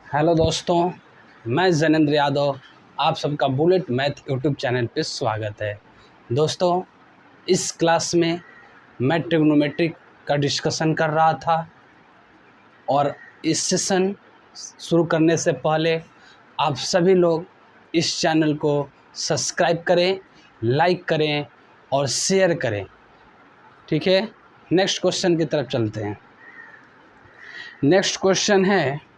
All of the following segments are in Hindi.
हेलो दोस्तों, मैं जैनेंद्र यादव, आप सबका बुलेट मैथ यूट्यूब चैनल पे स्वागत है। दोस्तों, इस क्लास में मैं ट्रिग्नोमेट्री का डिस्कशन कर रहा था और इस सेशन शुरू करने से पहले आप सभी लोग इस चैनल को सब्सक्राइब करें, लाइक करें और शेयर करें। ठीक है, नेक्स्ट क्वेश्चन की तरफ चलते हैं। नेक्स्ट क्वेश्चन है,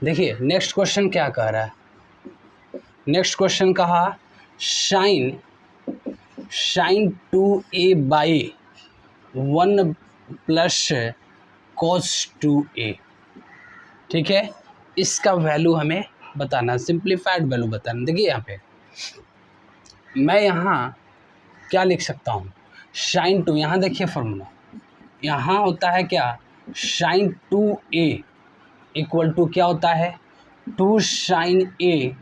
देखिए नेक्स्ट क्वेश्चन क्या कह रहा है। नेक्स्ट क्वेश्चन कहा sine 2a by 1 plus cos 2a। ठीक है, इसका वैल्यू हमें बताना, सिंप्लीफाइड वैल्यू बताना। देखिए यहाँ पे मैं यहाँ क्या लिख सकता हूँ, साइन 2, यहाँ देखिए फॉर्मूला, यहाँ होता है क्या, साइन 2a इक्वल टू क्या होता है, 2 sine a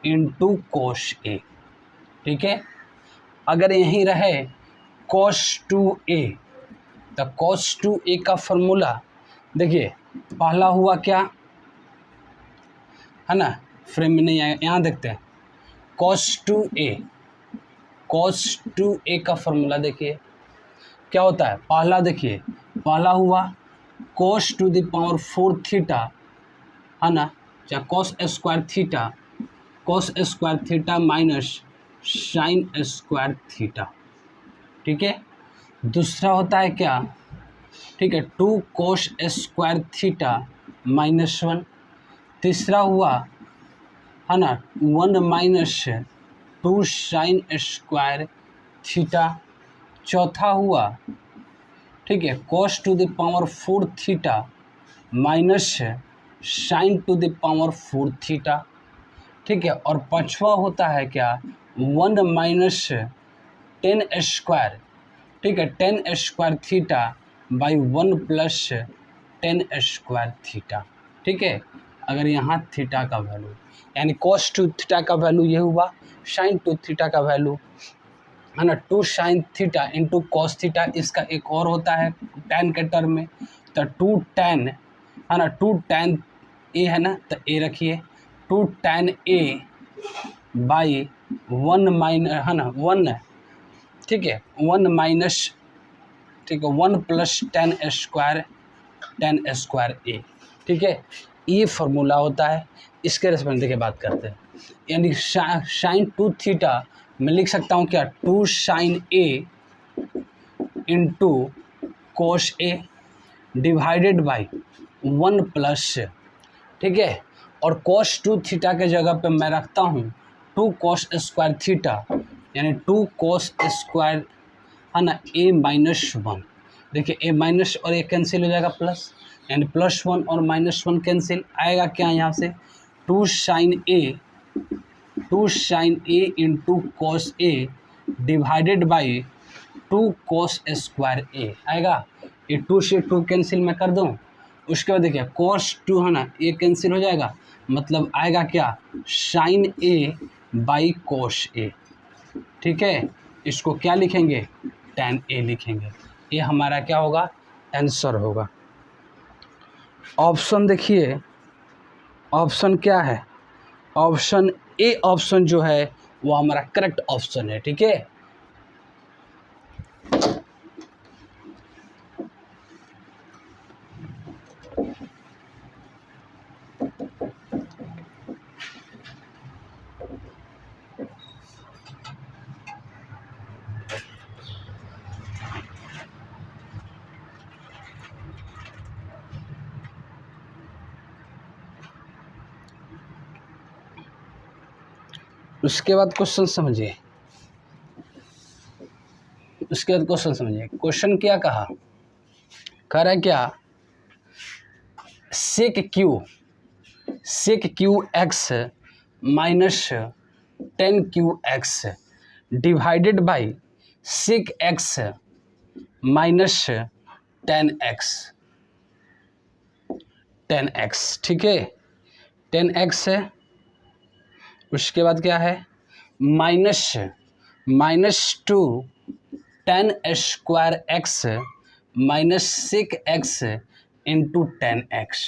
into cos a। ठीक है, अगर यहीं रहे cos 2a तो cos 2a का फॉर्मूला देखिए, पहला हुआ क्या है ना, फ्रेम में नहीं आया, यहाँ देखते हैं cos 2a का फॉर्मूला देखिए क्या होता है। पहला देखिए, पहला हुआ cos to the power 4 theta है ना, चाहे cos square theta minus sine square theta. ठीक है, दूसरा होता है क्या, ठीक है, 2 cos स्क्वायर थीटा माइनस 1। तीसरा हुआ है ना 1 माइनस 2 साइन स्क्वायर थीटा। चौथा हुआ, ठीक है, cos to the power 4 theta minus sine to the power 4 theta. ठीक है, और पांचवा होता है क्या, 1 माइनस 10 स्क्वायर, ठीक है, 10 square theta by 1 plus 10 square theta. ठीक है, अगर यहाँ थीटा का वैल्यू यानी cos 2 थीटा का वैल्यू ये हुआ, साइन 2 थीटा का वैल्यू है ना 2 sign theta into cos theta. इसका एक और होता है tan के टर्म में, तो 2 tan है ना, 2 tan a है ना, तो a रखिए, 2 tan a बाई 1 माइनस है ना 1, ठीक है, 1 माइनस, ठीक है, 1 प्लस 10 स्क्वायर a। ठीक है, ये फार्मूला होता है। इसके रेस्पेक्ट देखिए बात करते हैं, यानी साइन 2 थीटा मैं लिख सकता हूँ क्या, 2 sine a into cos a divided by 1 plus, ठीक है, और cos 2 थीटा के जगह पे मैं रखता हूँ 2 cos स्क्वायर थीटा, यानी 2 cos स्क्वायर है ना a माइनस 1। देखिए a माइनस और a कैंसिल हो जाएगा प्लस, यानी +1 और -1 कैंसिल आएगा क्या, यहाँ से 2 sine a into cos a divided by 2 cos square a आएगा। ये 2 से 2 कैंसिल मैं कर दूँ, उसके बाद देखिए cos 2 है ना, ये कैंसिल हो जाएगा, मतलब आएगा क्या, sine a by cos a। ठीक है, इसको क्या लिखेंगे, tan a लिखेंगे। ये हमारा क्या होगा, आंसर होगा। ऑप्शन देखिए, ऑप्शन क्या है, ऑप्शन ए, ऑप्शन जो है वो हमारा करेक्ट ऑप्शन है। ठीक है, उसके बाद क्वेश्चन समझिए, उसके बाद क्वेश्चन समझिए। क्वेश्चन क्या कहा, कह रहा है क्या, sec cube x minus 10 cube x divided by sec x minus 10 x. ठीक है, 10 एक्स है, उसके बाद क्या है, -2 10 square x minus sec x into tan x.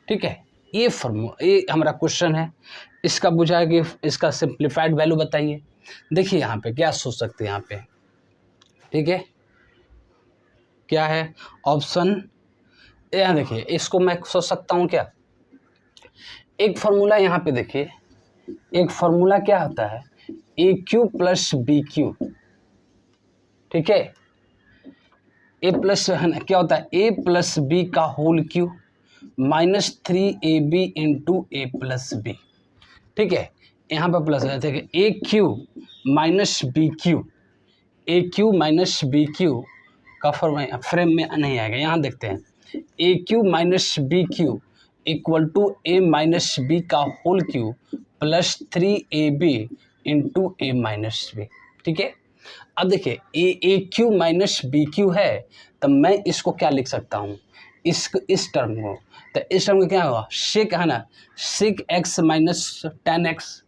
ठीक है, ये ये हमारा क्वेश्चन है। इसका बुझा कि इसका सिंप्लीफाइड वैल्यू बताइए। देखिए यहाँ पे क्या सोच सकते हैं यहाँ पे, ठीक है, क्या है ऑप्शन। यहाँ देखिए, इसको मैं सोच सकता हूँ क्या, एक फॉर्मूला यहाँ पे देखिए, एक फॉर्मूला क्या होता है, a cube plus b cube. ठीक है, ए प्लस है ना, क्या होता है ए प्लस बी का whole cube minus 3ab into a plus b. ठीक है, यहाँ पर प्लस है, देखिए a cube minus b cube, a cube minus b cube का फॉर्म फ्रेम में नहीं आएगा। यहाँ देखते हैं a cube minus b cube equal to a minus b का whole cube plus 3ab into A minus B. ठीक है, अब देखिए a cube minus b Q है, तो मैं इसको क्या लिख सकता हूँ, इस टर्म को, तो इस टर्म को क्या होगा सेक है ना, sec x minus tan x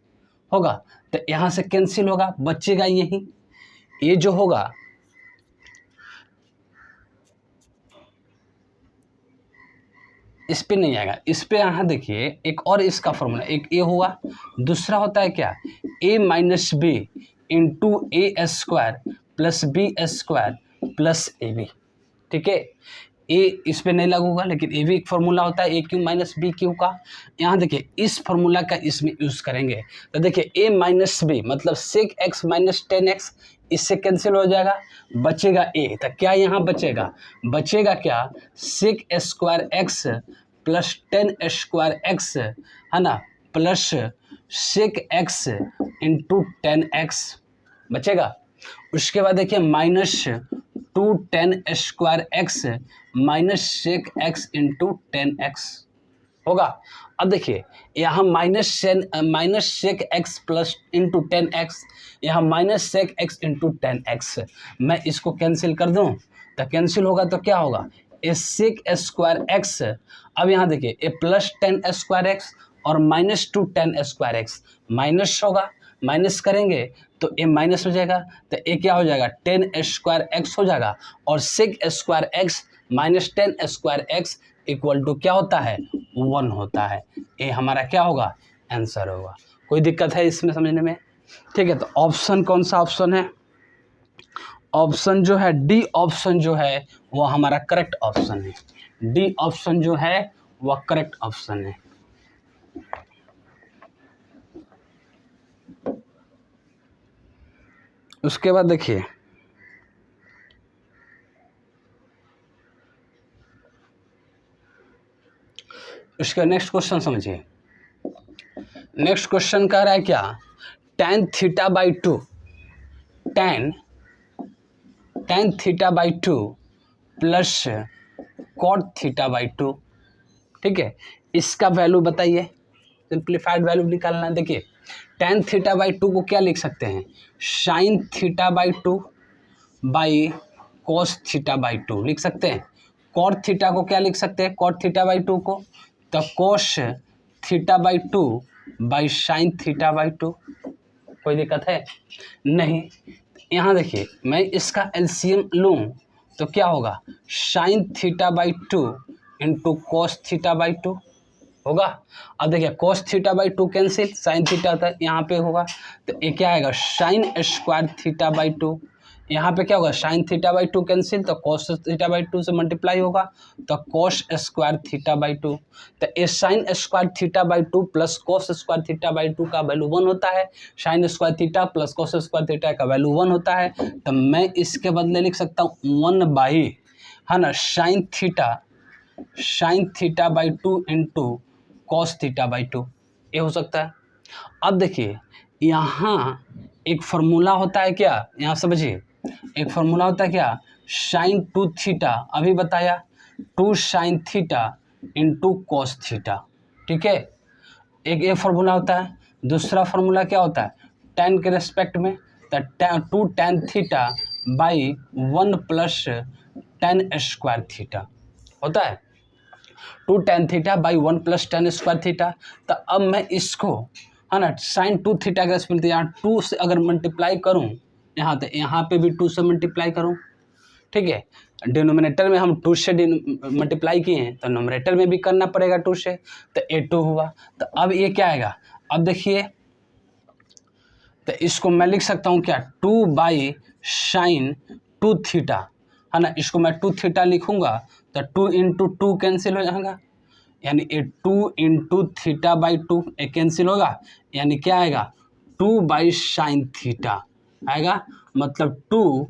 होगा, तो यहाँ से कैंसिल होगा, बचेगा यही, ये जो होगा इस पे नहीं आएगा, इस पे यहाँ देखिए एक और इसका फॉर्मूला, एक ए हुआ, दूसरा होता है क्या a minus b into a square plus b square plus a b. ठीक है, ए इस पे नहीं लागू होगा, लेकिन ए भी एक फार्मूला होता है a cube minus b cube का। यहाँ देखिए इस फार्मूला का इसमें यूज़ करेंगे, तो देखिए ए माइनस बी मतलब sec x minus tan x, इससे कैंसिल हो जाएगा, बचेगा ए, तो क्या यहाँ बचेगा, बचेगा क्या sec square x plus tan square x है ना, plus sec x into tan x बचेगा। उसके बाद देखिए minus two tan square x minus sec x into tan x होगा। अब देखिए यहाँ minus sec x plus into tan x, यहाँ minus sec x into tan x, मैं इसको कैंसिल कर दूँ तो कैंसिल होगा, तो क्या होगा ए सेक स्क्वायर एक्स, अब यहाँ देखिए ए प्लस टेन स्क्वायर एक्स और minus two tan square x minus होगा, माइनस करेंगे तो ए माइनस हो जाएगा, तो ए क्या हो जाएगा टेन स्क्वायर एक्स हो जाएगा, और sec square x minus tan square x equal to क्या होता है 1 होता है। ए हमारा क्या होगा आंसर होगा। कोई दिक्कत है इसमें समझने में? ठीक है, तो ऑप्शन कौन सा ऑप्शन है, ऑप्शन जो है डी ऑप्शन जो है वो हमारा करेक्ट ऑप्शन है, डी ऑप्शन जो है वह करेक्ट ऑप्शन है। उसके बाद देखिए उसका नेक्स्ट क्वेश्चन समझिए। नेक्स्ट क्वेश्चन कह रहा है क्या, tan theta by two, tan theta by two plus cot theta by two. ठीक है, इसका वैल्यू बताइए, सिंप्लीफाइड वैल्यू निकालना है। देखिए tan थीटा बाई टू को क्या लिख सकते हैं, sine theta by two by cos theta by to लिख सकते हैं। कॉट थीटा को क्या लिख सकते हैं, कॉट थीटा बाई टू को, तो cos theta by two by sine theta by to. कोई दिक्कत है नहीं। यहाँ देखिए मैं इसका एलसीएम लूँ तो क्या होगा, sine theta by two into cos theta by to होगा। अब देखिए cos theta by to cancel, sine theta था यहाँ पे होगा, तो ये क्या आएगा sign square theta by to, यहाँ पे क्या होगा sine theta by to cancel, तो कोस थीटा बाई टू से मल्टीप्लाई होगा, तो cos square theta by to, तो ये sign square theta by two plus cos square theta by to का वैल्यू 1 होता है, sine square theta plus cos square theta का वैल्यू 1 होता है, तो मैं इसके बदले लिख सकता हूँ 1 बाई है ना sine theta by two into cos theta by to, ये हो सकता है। अब देखिए यहाँ एक फार्मूला होता है क्या, यहाँ समझिए एक फार्मूला होता है क्या, साइन टू थीटा, अभी बताया two sine theta into cos theta. ठीक है, एक ये फार्मूला होता है, दूसरा फार्मूला क्या होता है टेन के रेस्पेक्ट में, तो two tan theta by 1 plus tan square theta होता है, two tan theta by 1 plus tan square theta. तो अब मैं इसको है ना साइन टू थीटा का रेस्पेक्ट यहाँ 2 से अगर मल्टीप्लाई करूँ यहाँ, तो यहाँ पे भी 2 से मल्टीप्लाई करूँ, ठीक है, डिनोमिनेटर में हम 2 से मल्टीप्लाई किए हैं तो नोमिनेटर में भी करना पड़ेगा 2 से, तो a2 हुआ। तो अब ये क्या आएगा, अब देखिए, तो इसको मैं लिख सकता हूँ क्या, 2/sin 2 थीटा, है ना। इसको मैं 2 थीटा लिखूंगा तो 2 × 2 कैंसिल हो जाएगा, यानी ये 2 × θ/2 कैंसिल होगा, यानी क्या आएगा, 2/sin थीटा आएगा। मतलब 2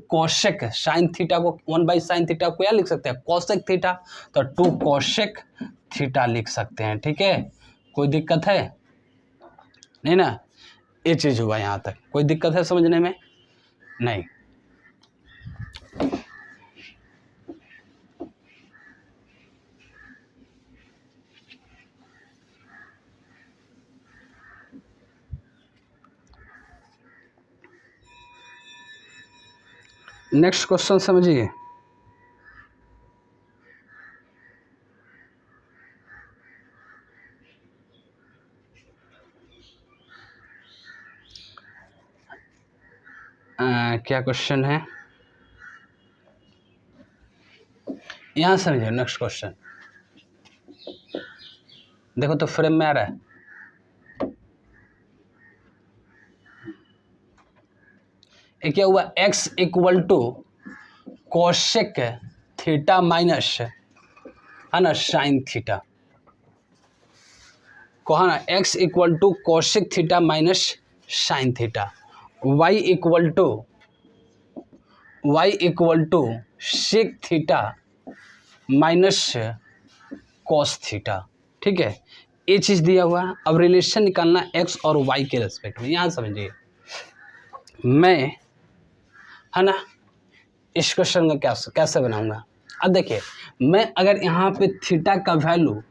कोशेक साइन थीटा को 1/sin थीटा को क्या लिख सकते हैं, कोसेक थीटा, तो 2 कोशेक थीटा लिख सकते हैं। ठीक है, कोई दिक्कत है नहीं ना, ये चीज़ हुआ यहाँ तक, कोई दिक्कत है समझने में, नहीं। नेक्स्ट क्वेश्चन समझिए। क्या क्वेश्चन है, यहाँ समझिए। नेक्स्ट क्वेश्चन देखो तो फ्रेम में आ रहा है। ये क्या हुआ, x = कोशेक थीटा माइनस, है ना, साइन थीटा को, है ना, x = cosec theta minus sine theta, y = sec theta minus cos theta. ठीक है, ये चीज़ दिया हुआ है। अब रिलेशन निकालना x और y के रेस्पेक्ट में। यहाँ समझिए, मैं, है ना, इस क्वेश्चन का कैसे बनाऊंगा। अब देखिए, मैं अगर यहाँ पे थीटा का वैल्यू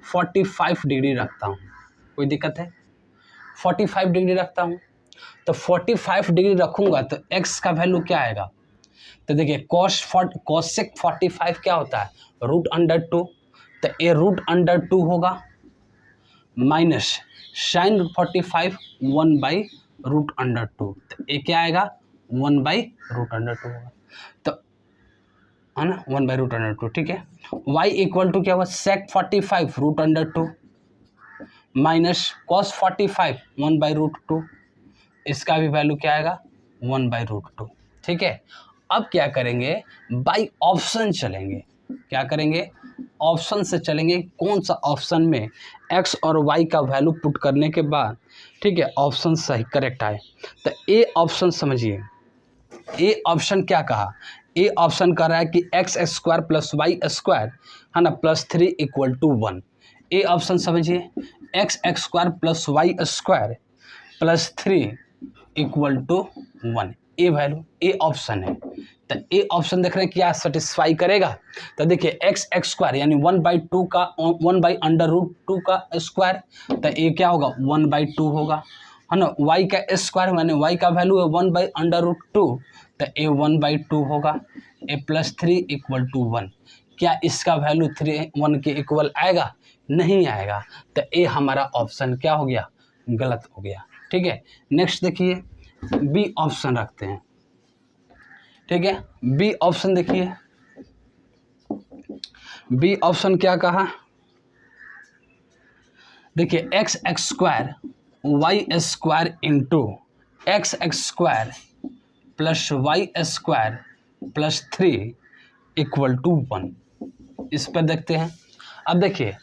45 डिग्री रखता हूँ, कोई दिक्कत है, 45 डिग्री रखता हूँ, तो 45 डिग्री रखूँगा तो x का वैल्यू क्या आएगा, तो देखिए कोसेक 45 क्या होता है, √2, तो ये √2 होगा, माइनस साइन 45 1/√2, तो ये क्या आएगा, 1/√2 होगा, तो, है ना, 1/√2। ठीक है, y = क्या हुआ, सेक 45 √2 माइनस कॉस 45 1/√2, इसका भी वैल्यू क्या आएगा, 1/√2। ठीक है, अब क्या करेंगे, बाई ऑप्शन चलेंगे। क्या करेंगे, ऑप्शन से चलेंगे, कौन सा ऑप्शन में x और y का वैल्यू पुट करने के बाद, ठीक है, ऑप्शन सही करेक्ट आए। तो ए ऑप्शन समझिए, ए ऑप्शन क्या कहा, ए ऑप्शन कह रहा है कि x² + y², है ना, +3 = 1। ए ऑप्शन समझिए, x² + y² +3 = 1, A value, A option है। तो ए ऑप्शन देख रहे हैं क्या सेटिस्फाई करेगा, तो देखिए x² यानी 1/2 का 1/√2 का स्क्वायर, तो ये क्या होगा, 1/2 होगा, है ना, y का स्क्वायर यानी y का वैल्यू है 1/√2, तो ये 1/2 होगा, ए +3 = 1। क्या इसका वैल्यू 1 के इक्वल आएगा, नहीं आएगा, तो ये हमारा ऑप्शन क्या हो गया, गलत हो गया। ठीक है, नेक्स्ट देखिए, बी ऑप्शन रखते हैं। ठीक है, बी ऑप्शन देखिए, बी ऑप्शन क्या कहा, देखिए x² y² × x² + y² +3 = 1। इस पर देखते हैं। अब देखिए,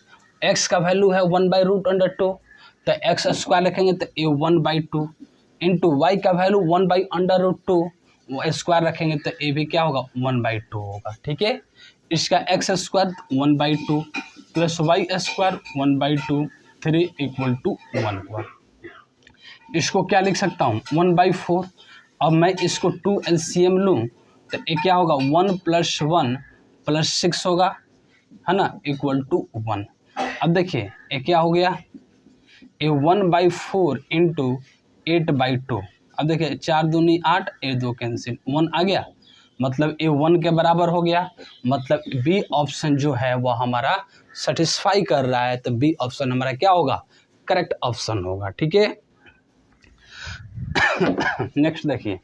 x का वैल्यू है 1/√2, तो x² रखेंगे तो ये 1/2 इंटू y का वैल्यू 1/√2, स्क्वायर रखेंगे तो ये भी क्या होगा, 1/2 होगा। ठीक है, इसका x² 1/2 + y² 1/2 3 = 1 हुआ। इसको क्या लिख सकता हूँ, 1/4। अब मैं इसको 2 LCM लूँ तो ये क्या होगा, 1 + 1 + 6 होगा, है ना, = 1। अब देखिए ये क्या हो गया, ये 1/4 × 8/2। अब देखिए 4 दूनी 8, ये 2 कैंसिल, 1 आ गया, मतलब ये 1 के बराबर हो गया। मतलब बी ऑप्शन जो है वो हमारा सेटिस्फाई कर रहा है, तो बी ऑप्शन हमारा क्या होगा, करेक्ट ऑप्शन होगा। ठीक है, नेक्स्ट देखिए,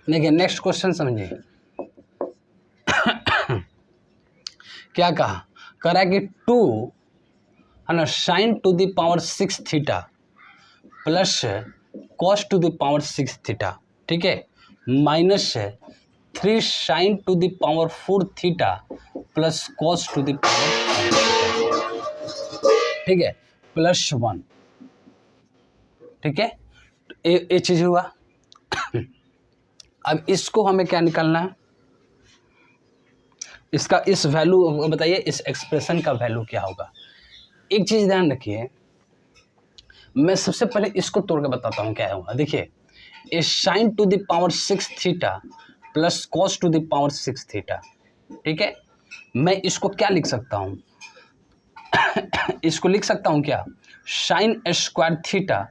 देखिए नेक्स्ट क्वेश्चन समझिए। क्या कहा, कह रहा है कि 2 है ना sine to the power 6 theta plus cos to the power 6 theta, ठीक है, minus 3 sign to the power 4 theta plus cos to the power, ठीक है, +1, ठीक है, ये चीज हुआ। अब इसको हमें क्या निकालना है, इसका इस वैल्यू बताइए, इस एक्सप्रेशन का वैल्यू क्या होगा। एक चीज ध्यान रखिए, मैं सबसे पहले इसको तोड़ के बताता हूँ क्या होगा। देखिए, a sine to the power 6 theta plus cos to the power 6 theta, ठीक है, मैं इसको क्या लिख सकता हूँ इसको लिख सकता हूँ क्या, sign square theta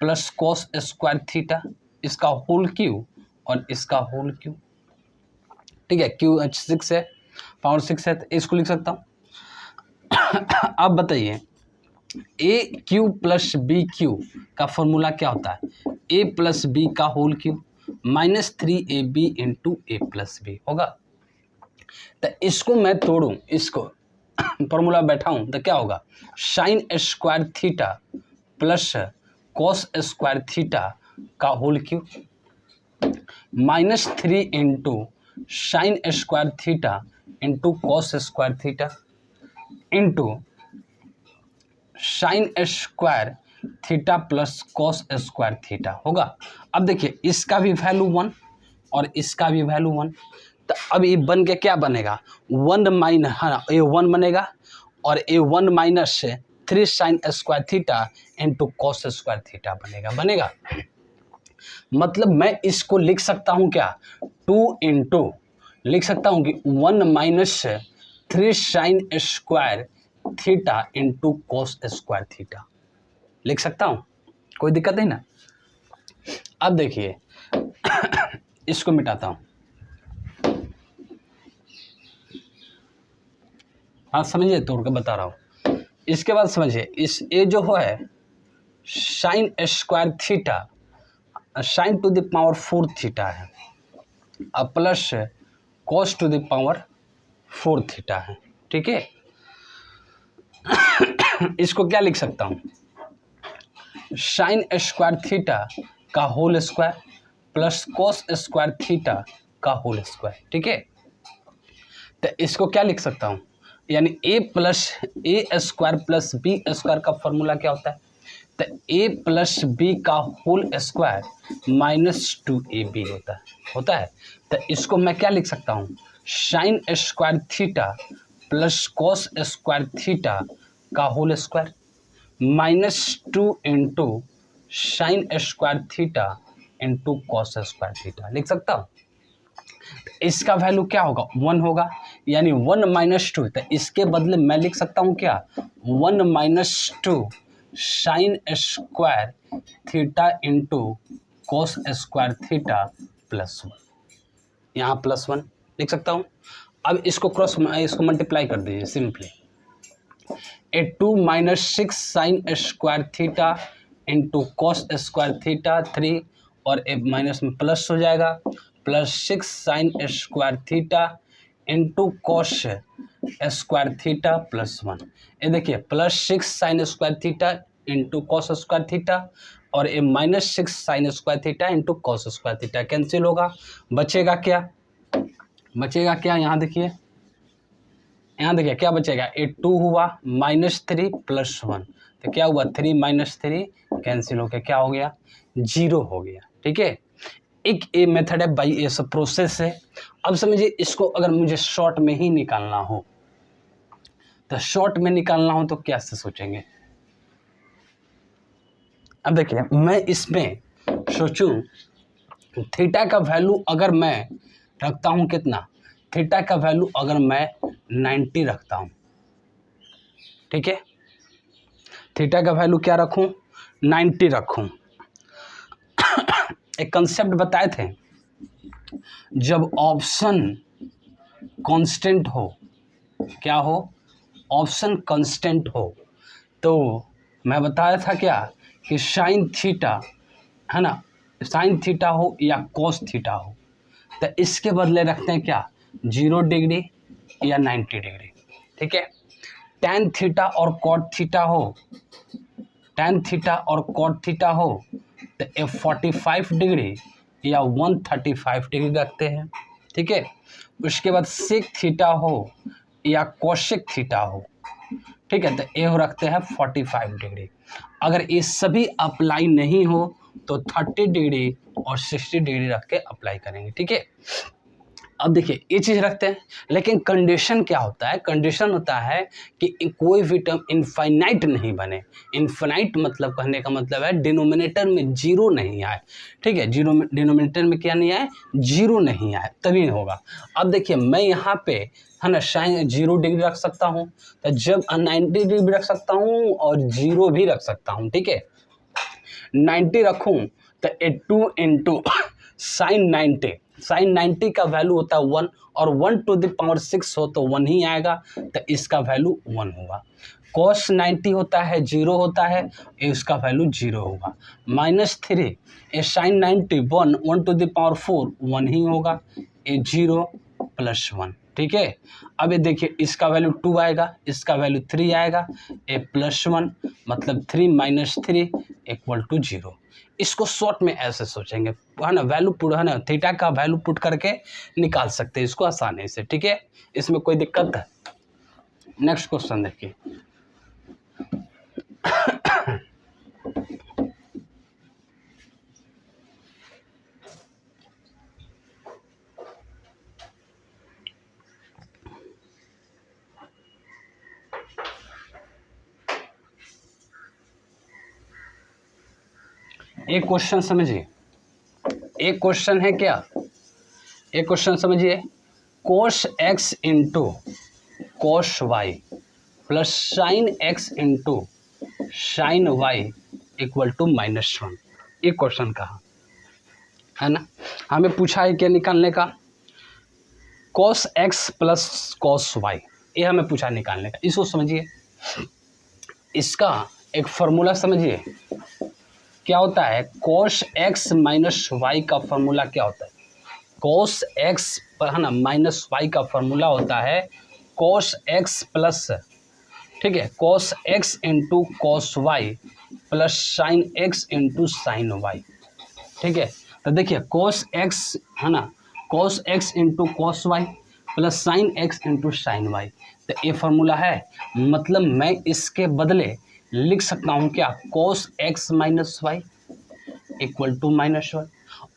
plus cos square theta, इसका होल क्यू और इसका होल क्यू, ठीक है, क्यू 6 है, पावर 6 है, तो इसको लिख सकता हूँ। अब बताइए, ए क्यू प्लस बी क्यू का फॉर्मूला क्या होता है, ए प्लस बी का whole Q -3ab into a plus B होगा। तो इसको मैं तोड़ूं, इसको फॉर्मूला बैठाऊं तो क्या होगा, sine square theta plus cos square theta का whole cube -3 into sine square theta into cos square theta into sine square theta plus cos square theta होगा। अब देखिए, इसका भी वैल्यू 1 और इसका भी वैल्यू 1, तो अब ये बन के क्या बनेगा, 1 माइनस, हाँ, ये 1 बनेगा और ये 1 minus 3 sine square theta into cos square theta बनेगा। मतलब मैं इसको लिख सकता हूँ क्या, 2 इंटू लिख सकता हूँ कि 1 minus 3 sine square theta into cos square theta लिख सकता हूँ, कोई दिक्कत नहीं ना। अब देखिए इसको मिटाता हूँ, हाँ समझिए, तोड़ के बता रहा हूँ। इसके बाद समझिए, इस ए जो है sine square theta sine to the power 4 theta है, अब plus cos to the power 4 theta है, ठीक है। इसको क्या लिख सकता हूँ, साइन स्क्वायर थीटा का whole square plus cos square theta का होल स्क्वायर, ठीक है। तो इसको क्या लिख सकता हूँ, यानी a square plus b square का फॉर्मूला क्या होता है, तो ए प्लस बी का होल स्क्वायर -2ab होता है। तो इसको मैं क्या लिख सकता हूँ, sine square theta plus cos square theta का whole square -2 into sine square theta into cos square theta लिख सकता हूँ। इसका वैल्यू क्या होगा, 1 होगा, यानी 1 माइनस 2, तो इसके बदले मैं लिख सकता हूँ क्या, 1 minus 2 sign square theta into cos square theta +1, यहाँ +1 लिख सकता हूँ। अब इसको इसको मल्टीप्लाई कर दीजिए simply, 2 minus 6 sign square theta into cos square theta 3 और माइनस में प्लस हो जाएगा, +6 sign square theta into cos square theta +1। ये देखिए, +6 sign square theta into cos square theta और ये -6 sign square theta into cos square theta cancel होगा, बचेगा क्या, यहाँ देखिए, क्या बचेगा, 2 हुआ -3 +1, तो क्या हुआ, 3 - 3 कैंसिल हो गया, क्या हो गया, 0 हो गया, ठीक है। एक ये मेथड है, बाई ये सब प्रोसेस है। अब समझिए, इसको अगर मुझे शॉर्ट में ही निकालना हो, तो शॉर्ट में निकालना हो तो क्या से सोचेंगे, अब देखिए मैं इसमें सोचूं थीटा का वैल्यू अगर मैं रखता हूं कितना, थीटा का वैल्यू अगर मैं 90 रखता हूं, ठीक है, थीटा का वैल्यू क्या रखूं, 90 रखूं। एक कंसेप्ट बताए थे, जब ऑप्शन कांस्टेंट हो, क्या हो, ऑप्शन कांस्टेंट हो, तो मैं बताया था क्या कि साइन थीटा है ना, साइन थीटा हो या कॉस थीटा हो, तो इसके बदले रखते हैं क्या, 0 डिग्री या 90 डिग्री, ठीक है। टैन थीटा और कॉट थीटा हो, टैन थीटा और कॉट थीटा हो तो 45 डिग्री या 135 डिग्री रखते हैं, ठीक है। उसके बाद सेक थीटा हो या कोसेक थीटा हो, ठीक है, तो ये रखते हैं 45 डिग्री। अगर ये सभी अप्लाई नहीं हो तो 30 डिग्री और 60 डिग्री रख के अप्लाई करेंगे, ठीक है। अब देखिए ये चीज़ रखते हैं, लेकिन कंडीशन क्या होता है, कंडीशन होता है कि कोई भी टर्म इनफाइनाइट नहीं बने। इनफाइनाइट मतलब कहने का मतलब है डिनोमिनेटर में जीरो नहीं आए, ठीक है, जीरो डिनोमिनेटर में क्या नहीं आए, जीरो नहीं आए, तभी होगा। अब देखिए मैं यहाँ पे है ना साइन 0 डिग्री रख सकता हूँ, तो जब 90 डिग्री भी रख सकता हूँ और 0 भी रख सकता हूँ, ठीक है। 90 रखूँ तो 2 इंटू साइन 90, साइन 90 का वैल्यू होता है 1 और 1 टू द पावर 6 हो तो 1 ही आएगा, तो इसका वैल्यू 1 होगा। कॉस 90 होता है 0 होता है, इसका वैल्यू 0 होगा। -3 ये साइन 90 1 टू द पावर 4 1 ही होगा, ये 0 + 1, ठीक है। अब ये देखिए इसका वैल्यू 2 आएगा, इसका वैल्यू 3 आएगा, ये +1 मतलब 3 - 3 = 0। इसको शॉर्ट में ऐसे सोचेंगे है ना, वैल्यू पुट है ना, थीटा का वैल्यू पुट करके निकाल सकते हैं इसको आसानी से, ठीक है, इसमें कोई दिक्कत है। नेक्स्ट क्वेश्चन देखिए, एक क्वेश्चन समझिए, एक क्वेश्चन है क्या, एक क्वेश्चन समझिए, cos x into cos y plus sign x into sine y = -1। ये क्वेश्चन कहा है ना, हमें पूछा है क्या निकालने का, cos x plus cos y, ये हमें पूछा निकालने का। इसको समझिए, इसका एक फॉर्मूला समझिए, क्या होता है cos x माइनस वाई का फॉर्मूला क्या होता है, cos x है ना माइनस वाई का फॉर्मूला होता है cos x प्लस, ठीक है, cos x into cos y plus sign x into sine y, ठीक है। तो देखिए cos x है ना, cos x into cos y plus sign x into sine y, तो ये फॉर्मूला है, मतलब मैं इसके बदले लिख सकता हूँ क्या, cos x माइनस वाई = -1,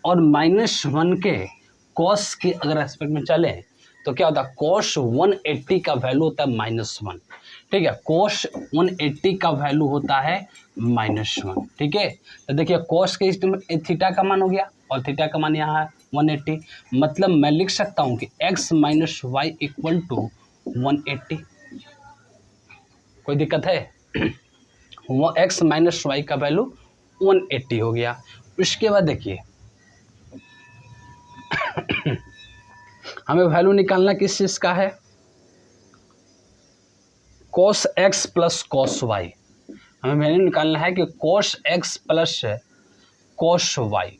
और -1 के cos के अगर एस्पेक्ट में चले तो क्या होता है, cos 180 का वैल्यू होता है -1, ठीक है, cos 180 का वैल्यू होता है -1, ठीक है। तो देखिए cos के थीटा का मान हो गया और थीटा का मान यहाँ है 180, मतलब मैं लिख सकता हूँ कि x माइनस वाई = 180, कोई दिक्कत है, x माइनस वाई का वैल्यू 180 हो गया। उसके बाद देखिए हमें वैल्यू निकालना किस चीज़ का है, cos x plus cos y, हमें वैल्यू निकालना है कि cos x plus cos y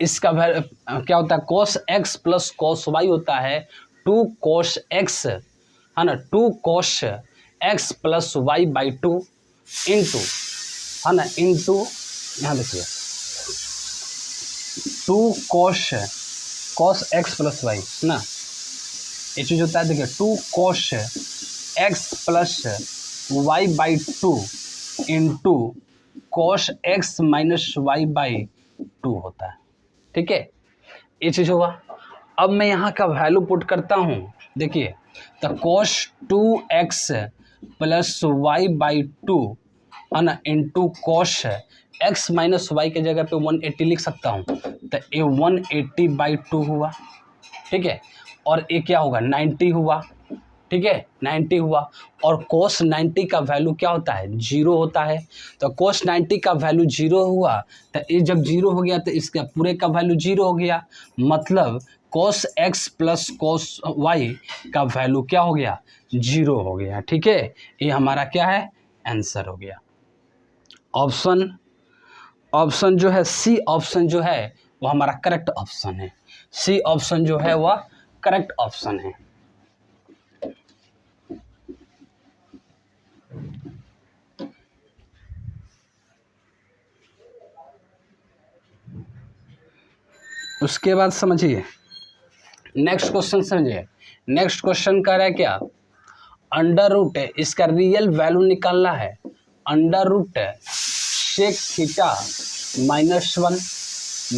इसका क्या होता है, cos x plus cos y होता है 2 cos x है ना, 2 cos x plus y by 2 into है ना, इंटू यहाँ देखिए 2 cos x प्लस y ना, ये चीज़ होता है, देखिए 2 cos x plus y by 2 into cos x minus y by 2 होता है, ठीक है, ये चीज़ होगा। अब मैं यहाँ का वैल्यू पुट करता हूँ, देखिए तो cos 2x plus y by 2 है ना, into cos x minus y के जगह पे 180 लिख सकता हूँ, तो ये 180/2 हुआ, ठीक है। और ये क्या होगा 90 हुआ, ठीक है, 90 हुआ। और कोस 90 का वैल्यू क्या होता है 0 होता है, तो कोस 90 का वैल्यू 0 हुआ, तो ये जब 0 हो गया तो इसका पूरे का वैल्यू 0 हो गया, मतलब कोस x प्लस कोस y का वैल्यू क्या हो गया 0 हो गया, ठीक है। ये हमारा क्या है आंसर हो गया। ऑप्शन जो है सी ऑप्शन जो है वो हमारा करेक्ट ऑप्शन है, सी ऑप्शन जो है वह करेक्ट ऑप्शन है। उसके बाद समझिए नेक्स्ट क्वेश्चन, समझिए नेक्स्ट क्वेश्चन कह रहा है क्या, अंडर रूट इसका रियल वैल्यू निकालना है, under root sec theta -1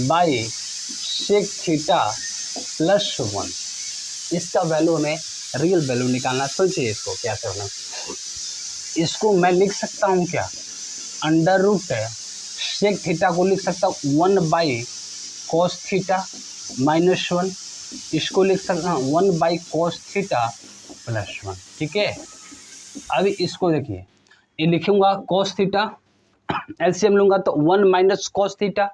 by sec theta +1, इसका वैल्यू हमें रियल वैल्यू निकालना। सोचिए इसको क्या करना, इसको मैं लिख सकता हूँ क्या, अंडर रूट सेक थीटा को लिख सकता हूँ 1 cos थीटा -1, इसको लिख सकता हूँ 1 cos थीटा +1, ठीक है। अभी इसको देखिए, ये लिखूंगा cos थीटा, एलसीएम लूंगा तो 1 - cos थीटा,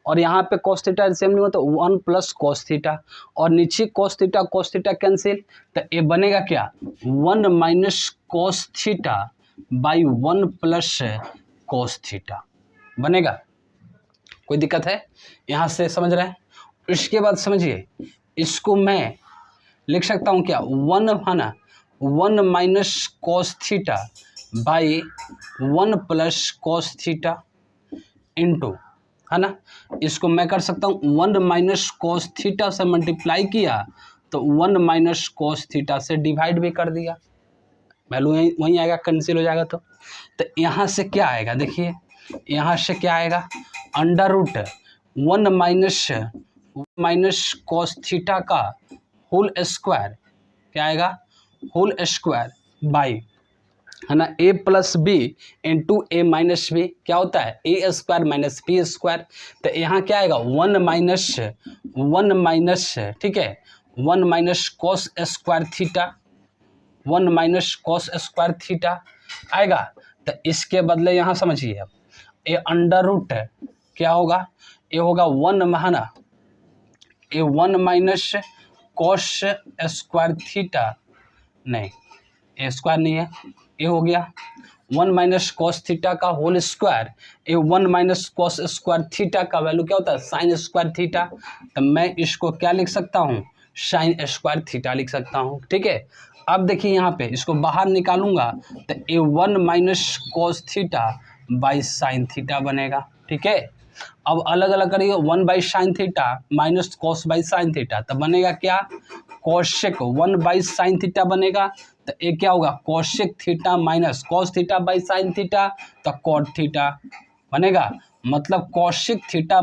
और यहाँ पे cos थीटा एलसीएम लूंगा तो 1 + cos थीटा, और नीचे cos थीटा कैंसिल, तो ये बनेगा क्या 1 - cos theta by 1 + cos theta बनेगा। कोई दिक्कत है यहाँ से, समझ रहे हैं। इसके बाद समझिए इसको मैं लिख सकता हूँ क्या 1 है ना 1 - cos theta by 1 + cos theta into, है ना, इसको मैं कर सकता हूँ 1 - cos थीटा से मल्टीप्लाई किया तो 1 - cos थीटा से डिवाइड भी कर दिया, वैल्यू वहीं आएगा, कैंसिल हो जाएगा। तो यहाँ से क्या आएगा देखिए, यहाँ से क्या आएगा अंडर रूट 1 - cos थीटा का होल स्क्वायर, क्या आएगा होल स्क्वायर बाई, है ना, a + b into a - b, क्या होता है a² - b²। तो यहाँ क्या आएगा 1 ठीक है 1 - cos square theta, 1 - cos square theta आएगा। तो इसके बदले यहाँ समझिए अब ये अंडर रूट क्या होगा, ये होगा 1 महाना ये 1 - cos स्क्वायर थीटा, नहीं ए स्क्वायर नहीं है, ये हो गया 1 - cos थीटा का होल स्क्वायर, ये 1 - cos स्क्वायर थीटा का वैल्यू क्या होता है sin स्क्वायर थीटा, तो मैं इसको क्या लिख सकता हूँ sin स्क्वायर थीटा लिख सकता हूँ, ठीक है। अब देखिए यहाँ पे इसको बाहर निकालूंगा तो ये 1 - cos theta by sin theta बनेगा, ठीक है। अब अलग अलग करिए 1 sin थीटा - cos sin थीटा, तो बनेगा क्या कोशेक 1 sin थीटा बनेगा, तो ये क्या होगा cosec theta - cos theta sin थीटा, तो cot थीटा बनेगा, मतलब कोशेक थीटा -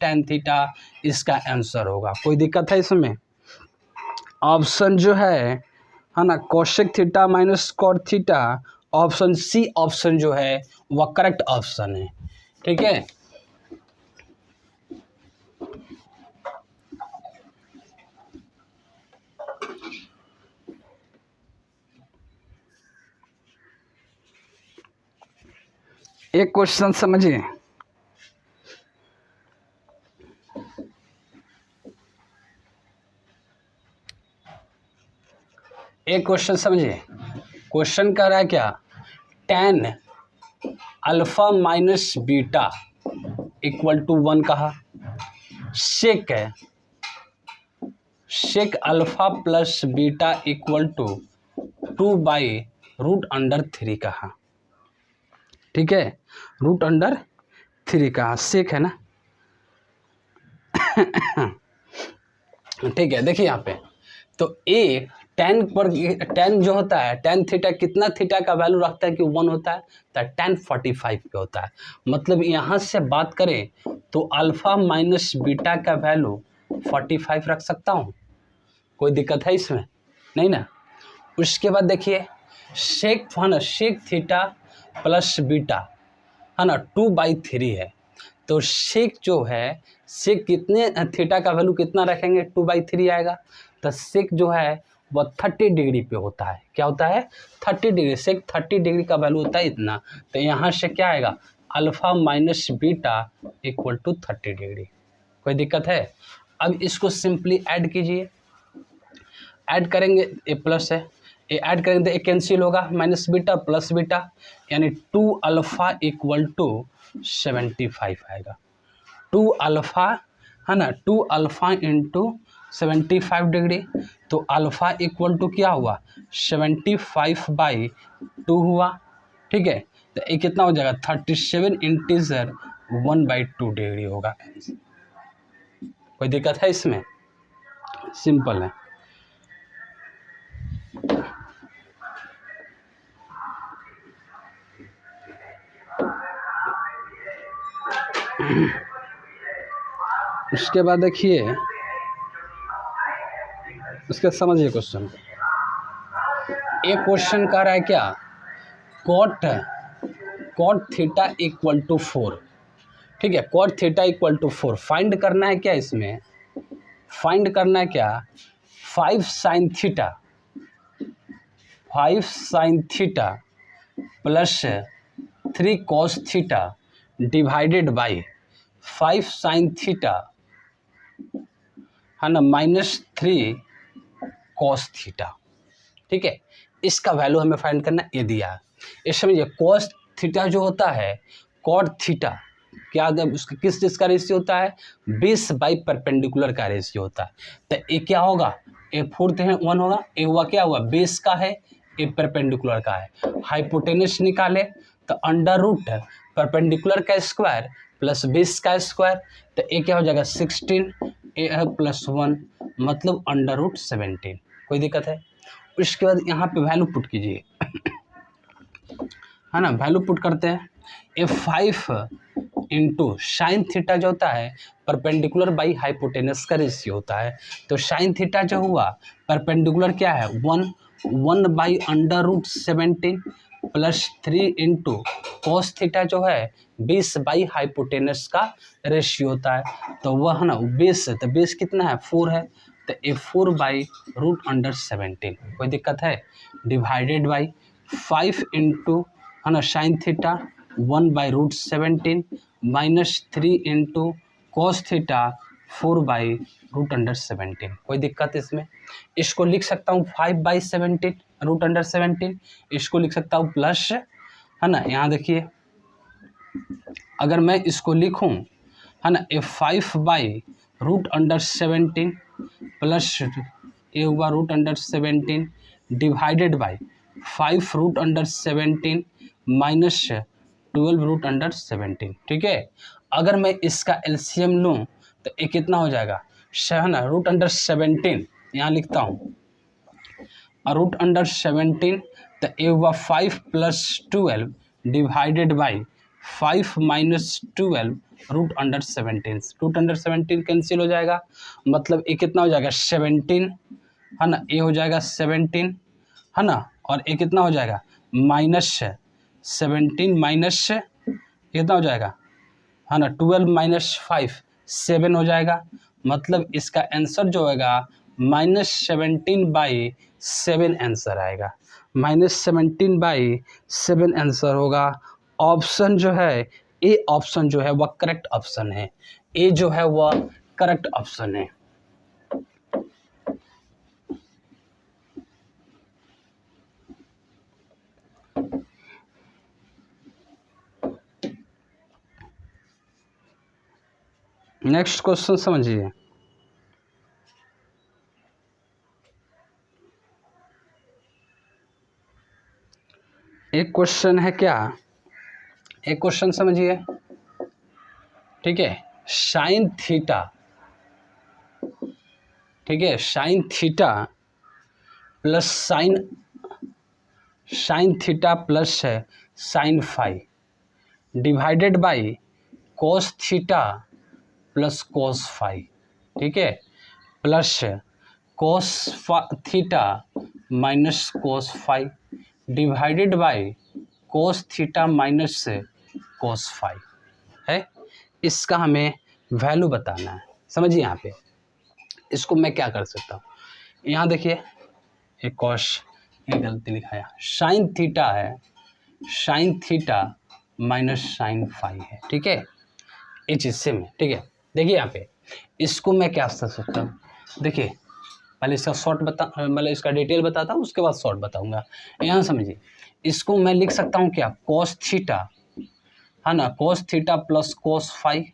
tan थीटा इसका आंसर होगा। कोई दिक्कत है इसमें, ऑप्शन जो है ना cosec theta cot theta, option C option जो है वह करेक्ट ऑप्शन है, ठीक है। एक क्वेश्चन समझिए, एक क्वेश्चन समझिए, क्वेश्चन कह रहा है क्या tan alpha minus beta equal to 1 कहा, sec alpha plus beta equal to 2/√3 कहा, ठीक है, √3 कहा, सेक है ना ठीक है। देखिए यहाँ पे तो ए tan जो होता है tan थीटा कितना थीटा का वैल्यू रखता है कि 1 होता है, तो tan 45 पे होता है, मतलब यहाँ से बात करें तो अल्फा माइनस बीटा का वैल्यू 45 रख सकता हूँ, कोई दिक्कत है इसमें नहीं ना। उसके बाद देखिए सेक थीटा प्लस बीटा, है ना 2/3 है, तो सेक जो है, सेक कितने थीटा का वैल्यू कितना रखेंगे, 2/3 आएगा। तो सेक जो है वह 30 डिग्री पे होता है। क्या होता है, 30 डिग्री। सेक 30 डिग्री का वैल्यू होता है इतना। तो यहाँ से क्या आएगा, alpha minus beta equal to 30 degree. कोई दिक्कत है? अब इसको सिंपली ऐड कीजिए, ऐड करेंगे, ए प्लस है, ये ऐड करेंगे तो ये कैंसिल होगा, माइनस बीटा प्लस बीटा, यानी 2 अल्फा इक्वल टू 75 आएगा। 2 अल्फा है ना, 2 अल्फा इंटू 75 डिग्री, तो अल्फा इक्वल टू क्या हुआ, 75/2 हुआ। ठीक है, तो ये कितना हो जाएगा, 37 इंटीजर 1/2 डिग्री होगा। कोई दिक्कत है इसमें? सिंपल है। उसके बाद देखिए, उसके समझिए क्वेश्चन। एक क्वेश्चन कह रहा है क्या, कॉट थीटा इक्वल टू 4। ठीक है, cot theta equal to 4 find करना है क्या, इसमें फाइंड करना है क्या, 5 sine theta plus 3 cos theta divided by 5 sine theta है ना माइनस 3 कॉस थीटा। ठीक है, इसका वैल्यू हमें फाइंड करना, ये दिया है। इस समझिए, कॉस थीटा जो होता है, कॉट थीटा क्या, उसका किस चीज़ का रेशियो होता है, 20 बाई परपेंडिकुलर का रेशियो होता है। तो ये क्या होगा, ये 4 होगा, ये हुआ क्या हुआ, 20 का है, ये परपेंडिकुलर का है। हाइपोटेनस निकाले तो अंडर रूट परपेंडिकुलर का स्क्वायर प्लस 20 का स्क्वायर, तो ये क्या हो जाएगा 16, ए है प्लस 1 मतलब अंडर रूट 17। कोई दिक्कत है? उसके बाद यहाँ पे वैल्यू पुट कीजिए, है ना, वैल्यू पुट करते हैं। ए 5 इंटू साइन थीटा जो होता है परपेंडिकुलर बाई हाइपोटेनस का रेशियो होता है। तो साइन थीटा जो हुआ परपेंडिकुलर क्या है 1 by under root 17 plus 3 into cos theta जो है 20 बाई हाइपोटेनस का रेशियो होता है। तो वह है ना बेस है, तो बेस कितना है 4 है, तो ए 4 बाई रूट अंडर 17। कोई दिक्कत है? डिवाइडेड बाई 5 इंटू है ना sine theta 1 by root 17 minus 3 into cos theta 4 by root under 17। कोई दिक्कत इसमें? इसको लिख सकता हूँ 5/17 रूट अंडर 17, इसको लिख सकता हूँ प्लस, है ना, यहाँ देखिए अगर मैं इसको लिखूँ, है ना, a 5 by root under 17 plus a हुआ root under 17 divided by 5 root under 17 minus 12 root under 17। ठीक है, अगर मैं इसका एलसीएम लूँ तो ये कितना हो जाएगा, है ना, रूट अंडर 17 यहाँ लिखता हूँ, और रूट अंडर 17, तो ए हुआ 5 plus 12 divided by 5 minus 12 root under 17। Root under 17 cancel हो जाएगा, मतलब ये कितना हो जाएगा 17, है ना, ये हो जाएगा 17, है ना, और ये कितना हो जाएगा माइनस 17 माइनस कितना हो जाएगा, है ना, 12 माइनस 5 7 हो जाएगा। मतलब इसका आंसर जो होगा -17/7 आंसर आएगा, -17/7 आंसर होगा। ऑप्शन जो है ए, ऑप्शन जो है वह करेक्ट ऑप्शन है, ए जो है वह करेक्ट ऑप्शन है। नेक्स्ट क्वेश्चन समझिए, एक क्वेश्चन है क्या, एक क्वेश्चन समझिए। ठीक है, साइन थीटा, ठीक है, sine theta plus sine theta plus है sine phi divided by cos theta plus cos phi. ठीक है, plus cos theta minus cos phi divided by cos theta minus cos phi है, इसका हमें वैल्यू बताना है। समझिए यहाँ पे इसको मैं क्या कर सकता हूँ, यहाँ देखिए एक कॉस, ये गलती लिखाया, साइन थीटा है, sine theta minus sine phi है, ठीक है, इस हिस्से में, ठीक है। देखिए यहाँ पे इसको मैं क्या कर सकता हूँ, देखिए पहले इसका शॉर्ट मतलब इसका डिटेल बताता हूँ, उसके बाद शॉर्ट बताऊंगा। यहाँ समझिए इसको मैं लिख सकता हूँ क्या, कॉस थीटा है ना, cos theta plus cos phi,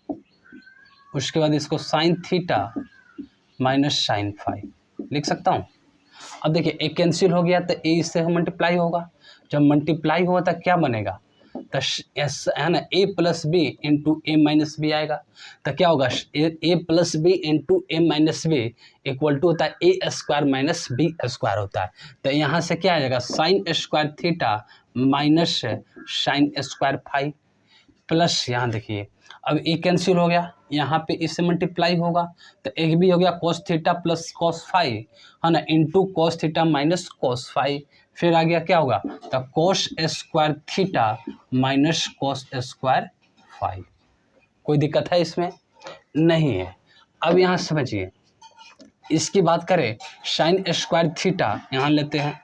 उसके बाद इसको sine theta minus sine phi लिख सकता हूँ। अब देखिए एक कैंसिल हो गया तो ए इससे मल्टीप्लाई होगा, जब मल्टीप्लाई हुआ तो क्या बनेगा, तो एस है ना, A plus B into A minus B आएगा, तो क्या होगा, A plus B into A minus B equal to होता है A square minus B square होता है। तो यहाँ से क्या आ जाएगा, sine square theta minus sine square phi plus, यहाँ देखिए अब ए कैंसिल हो गया, यहाँ पे इससे मल्टीप्लाई होगा तो एक भी हो गया cos theta plus cos phi है ना, into cos theta minus cos phi, फिर आ गया क्या होगा, तो cos square theta minus cos square phi. कोई दिक्कत है इसमें, नहीं है। अब यहाँ समझिए इसकी बात करें, साइन स्क्वायर थीटा यहाँ लेते हैं,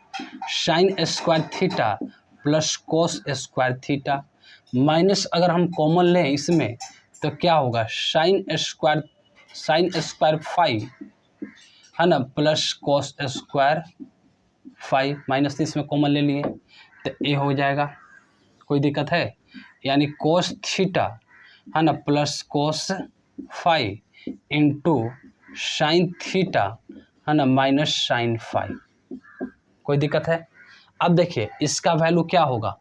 sign square theta plus cos square theta minus अगर हम कॉमन लें इसमें तो क्या होगा, साइन स्क्वायर फाई है ना plus cos square phi, minus इसमें कॉमन ले लिए तो ए हो जाएगा। कोई दिक्कत है, यानी कॉस थीटा है ना plus cos phi into sine theta है ना माइनस साइन फाई। कोई दिक्कत है। अब देखिए इसका वैल्यू क्या होगा,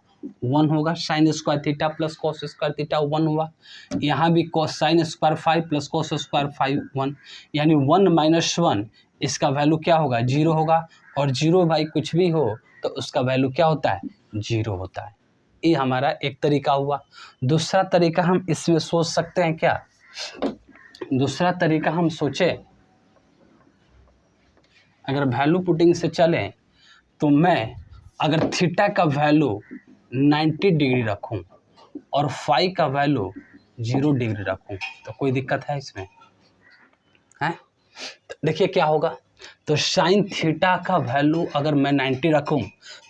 1 होगा, sine square theta plus cos square theta 1 हुआ, यहाँ भी cos sine square phi plus cos square phi 1, यानी 1 माइनस 1 इसका वैल्यू क्या होगा, 0 होगा, और 0 भाई कुछ भी हो तो उसका वैल्यू क्या होता है, 0 होता है। ये हमारा एक तरीका हुआ। दूसरा तरीका हम इसमें सोच सकते हैं क्या, दूसरा तरीका हम सोचे, अगर वैल्यू पुटिंग से चलें तो मैं अगर थीटा का वैल्यू 90 डिग्री रखूं और फाई का वैल्यू 0 डिग्री रखूं तो कोई दिक्कत है इसमें, है? तो देखिए क्या होगा, तो साइन थीटा का वैल्यू अगर मैं 90 रखूं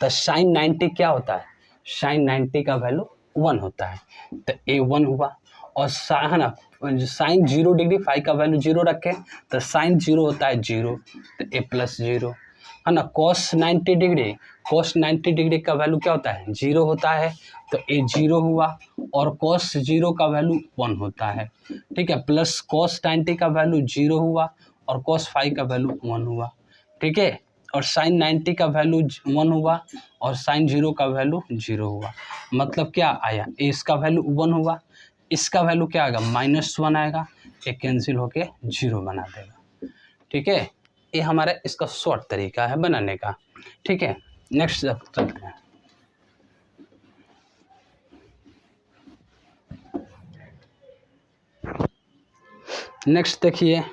तो साइन 90 क्या होता है, साइन 90 का वैल्यू 1 होता है, तो ए 1 हुआ, और है ना साइन 0 डिग्री फाई का वैल्यू 0 रखें तो साइन 0 होता है 0, तो ए प्लस 0 है ना, कॉस 90 डिग्री का वैल्यू क्या होता है, 0 होता है, तो ए 0 हुआ, और कॉस 0 का वैल्यू 1 होता है, ठीक है, प्लस कॉस 90 का वैल्यू 0 हुआ और कॉस फाई का वैल्यू 1 हुआ, ठीक है, और साइन 90 का वैल्यू 1 हुआ और साइन 0 का वैल्यू 0 हुआ, मतलब क्या आया, इसका वैल्यू 1 हुआ, इसका वैल्यू क्या आएगा, -1 आएगा, एक कैंसिल होके 0 बना देगा, ठीक है। ये हमारा इसका शॉर्ट तरीका है बनाने का, ठीक है। नेक्स्ट चलते हैं। नेक्स्ट देखिए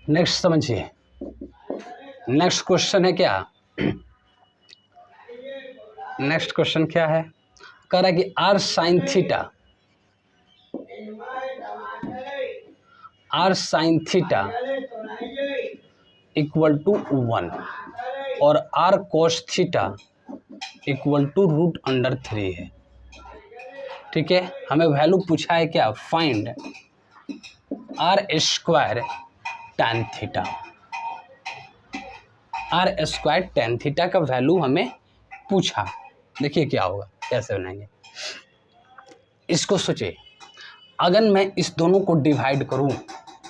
नेक्स्ट समझिए, नेक्स्ट क्वेश्चन है क्या, नेक्स्ट क्वेश्चन क्या है, कह रहा है कि r sine theta equal to 1 और r cos theta equal to √3 है, ठीक है। हमें वैल्यू पूछा है क्या, find r square tan theta, r square tan theta का वैल्यू हमें पूछा। देखिए क्या होगा, कैसे बनाएंगे इसको, सोचिए अगर मैं इस दोनों को डिवाइड करूं,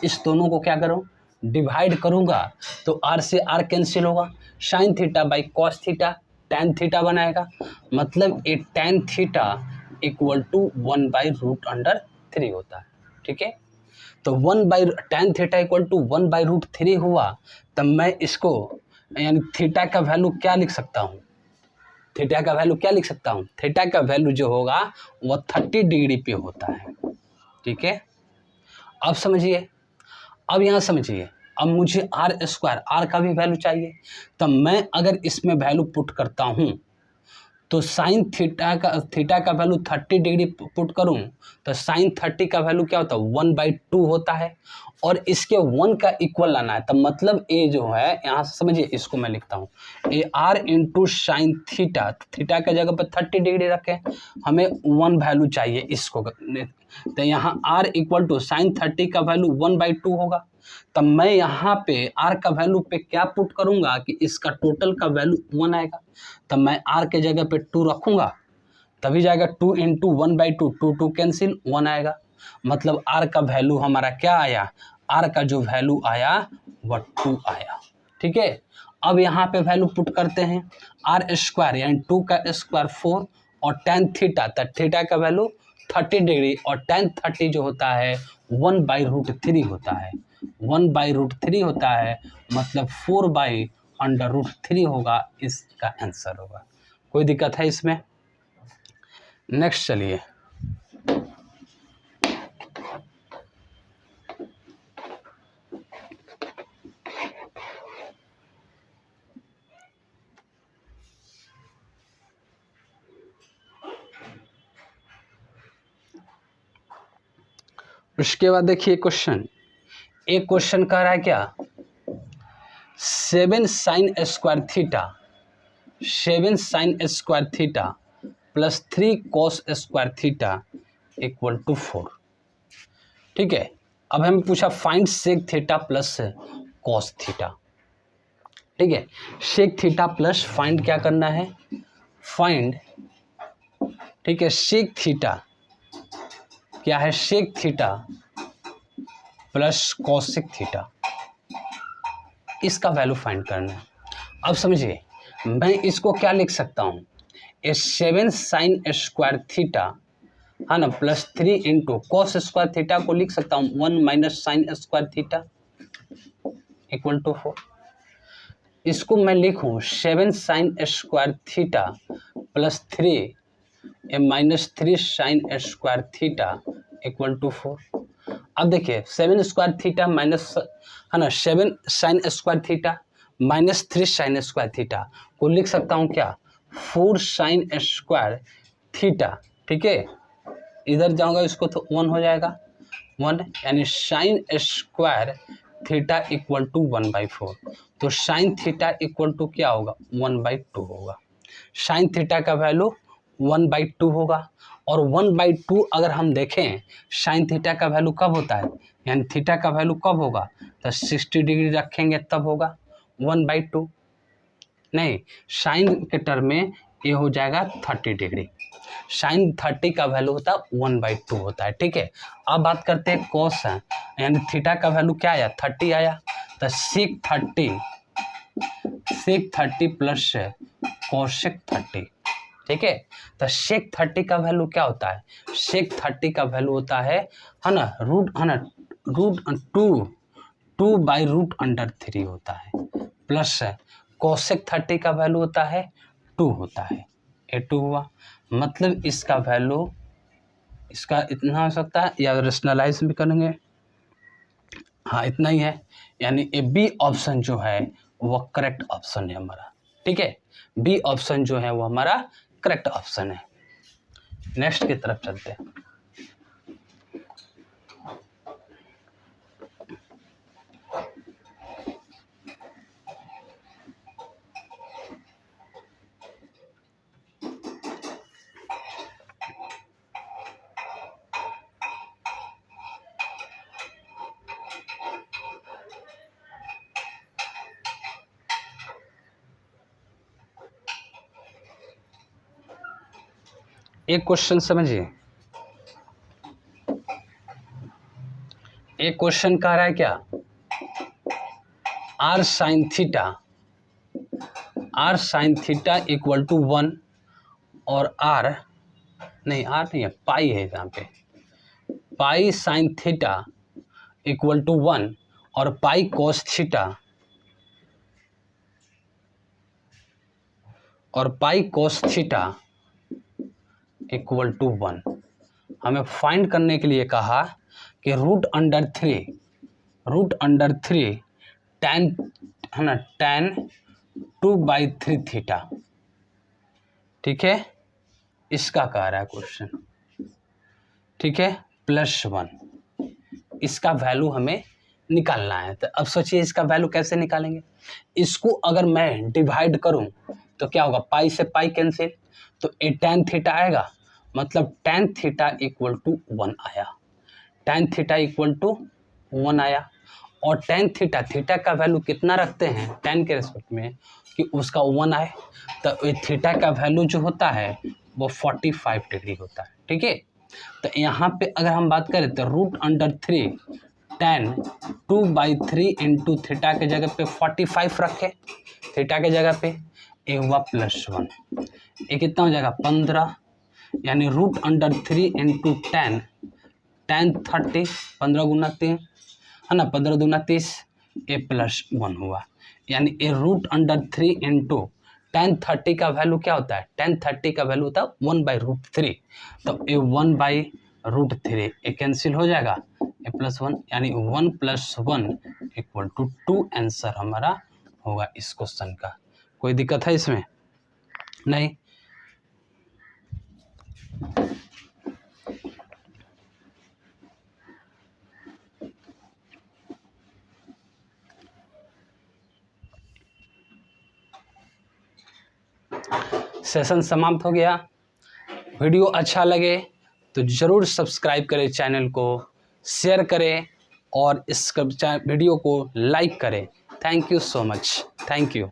इस दोनों को क्या करूं, डिवाइड करूंगा तो आर से आर कैंसिल होगा, sine theta by cos theta tan theta बनाएगा, मतलब ये tan थीटा इक्वल टू 1/√3 होता है, ठीक है। तो tan थीटा इक्वल टू 1/√3 हुआ, तब मैं इसको यानी थीटा का वैल्यू क्या लिख सकता हूँ, थीटा का वैल्यू क्या लिख सकता हूँ, थीटा का वैल्यू जो होगा वह 30 डिग्री पे होता है। ठीक है, अब समझिए, अब यहाँ समझिए, अब मुझे आर स्क्वायर, आर का भी वैल्यू चाहिए, तब मैं अगर इसमें वैल्यू पुट करता हूँ तो साइन थीटा का वैल्यू 30 डिग्री पुट करूँ तो साइन 30 का वैल्यू क्या होता है, 1/2 होता है, और इसके 1 का इक्वल लाना है। तब मतलब ए जो है, यहाँ से समझिए, इसको मैं लिखता हूँ A R into sine theta, theta के जगह पर 30 डिग्री रखें, हमें 1 वैल्यू चाहिए इसको, तो यहाँ आर इक्वल टू साइन 30 का वैल्यू 1/2 होगा। तब मैं यहाँ पे आर का वैल्यू पे क्या पुट करूँगा कि इसका टोटल का वैल्यू 1 आएगा, तब मैं आर के जगह पे 2 रखूँगा, तभी जाएगा 2 इंटू 1/2, 2 कैंसिल, 1 आएगा, मतलब आर का वैल्यू हमारा क्या आया, आर का जो वैल्यू आया वह 2 आया। ठीक है, अब यहाँ पे वैल्यू पुट करते हैं, आर स्क्वायर यानी 2 का स्क्वायर 4 और tan थीटा, तब थीटा का वैल्यू 30 डिग्री और tan 30 जो होता है 1/√3 होता है, 1/√3 होता है, मतलब 4/√3 होगा, इसका आंसर होगा। कोई दिक्कत है इसमें? नेक्स्ट चलिए, उसके बाद देखिए क्वेश्चन, एक क्वेश्चन कह रहा है क्या, 7 sin square theta, 7 sin square theta plus 3 cos square theta equal to 4। ठीक है, अब हमें पूछा find sec theta plus cos theta. ठीक है, सेक थीटा प्लस फाइंड क्या करना है, फाइंड, ठीक है, सेक थीटा क्या है, sec theta plus cosec theta, इसका वैल्यू फाइंड करना है। अब समझिए, मैं इसको क्या लिख सकता हूँ, 7 sin स्क्वायर थीटा है ना plus 3 into cos square theta को लिख सकता हूँ 1 minus sine square theta equal to 4। इसको मैं लिखूँ 7 sin square theta plus 3 minus 3 sine square theta equal to 4। अब देखिए 7 स्क्वायर थीटा माइनस है ना 7 sign square theta minus 3 sine square theta को लिख सकता हूँ क्या, 4 साइन स्क्वायर थीटा। ठीक है, इधर जाऊंगा इसको तो 1 हो जाएगा, 1 यानी sine square theta equal to 1/4, तो साइन थीटा इक्वल टू क्या होगा, 1/2 होगा। साइन थीटा का वैल्यू 1/2 होगा, और 1/2 अगर हम देखें साइन थीटा का वैल्यू कब होता है, यानी थीटा का वैल्यू कब होगा, तो 60 डिग्री रखेंगे तब होगा 1/2, नहीं साइन के टर्म में ये हो जाएगा 30 डिग्री, साइन 30 का वैल्यू होता है 1/2 होता है। ठीक है, अब बात करते हैं कॉस है, यानी थीटा का वैल्यू क्या आया, 30 आया, तो सेक 30 प्लस कॉसेक 30। ठीक है, तो सेक 30 का वैल्यू क्या होता है, सेक 30 का वैल्यू होता है ना रूट, है ना रूट 2/√3 होता है, प्लस कॉसेक 30 का वैल्यू होता है 2 होता है, ये 2 हुआ, मतलब इसका वैल्यू, इसका इतना हो सकता है, या रेशनलाइज भी करेंगे, हाँ इतना ही है, यानी ए बी ऑप्शन जो है वो करेक्ट ऑप्शन है हमारा। ठीक है, बी ऑप्शन जो है वो हमारा करेक्ट ऑप्शन है। नेक्स्ट की तरफ चलते हैं, एक क्वेश्चन समझिए, एक क्वेश्चन कह रहा है क्या, r sine theta equal to 1 और आर नहीं है, पाई है यहाँ पे, pi sine theta equal to 1 और पाई कॉस थीटा और pi cos theta equal to 1। हमें फाइंड करने के लिए कहा कि रूट अंडर थ्री tan है ना, tan 2/3 थीटा, ठीक है, इसका कह रहा है क्वेश्चन, ठीक है, +1, इसका वैल्यू हमें निकालना है। तो अब सोचिए इसका वैल्यू कैसे निकालेंगे। इसको अगर मैं डिवाइड करूं तो क्या होगा, पाई से पाई कैंसिल, तो ए tan थीटा आएगा, मतलब tan थीटा इक्वल टू 1 आया, tan थीटा इक्वल टू 1 आया। और tan थीटा का वैल्यू कितना रखते हैं tan के रेस्पेक्ट में कि उसका 1 आए, तो थीटा का वैल्यू जो होता है वो 45 डिग्री होता है, ठीक है। तो यहाँ पे अगर हम बात करें तो root under 3 tan 2/3 into theta के जगह पे 45 रखे, थीटा के जगह पे, ये हुआ +1, ये कितना हो जाएगा 15, यानी रूट अंडर 3 इंटू tan 30, 15 गुना 3 है ना, 15 दूना 30, ए +1 हुआ, यानी ए रूट अंडर 3 इंटू tan 30 का वैल्यू क्या होता है, tan 30 का वैल्यू होता है 1/√3, तो ए 1/√3 ए कैंसिल हो जाएगा, ए +1, यानी 1 + 1 इक्वल टू 2 आंसर हमारा होगा इस क्वेश्चन का। कोई दिक्कत है इसमें? नहीं। सेशन समाप्त हो गया। वीडियो अच्छा लगे तो ज़रूर सब्सक्राइब करें चैनल को, शेयर करें और इस वीडियो को लाइक करें। Thank you so much, thank you.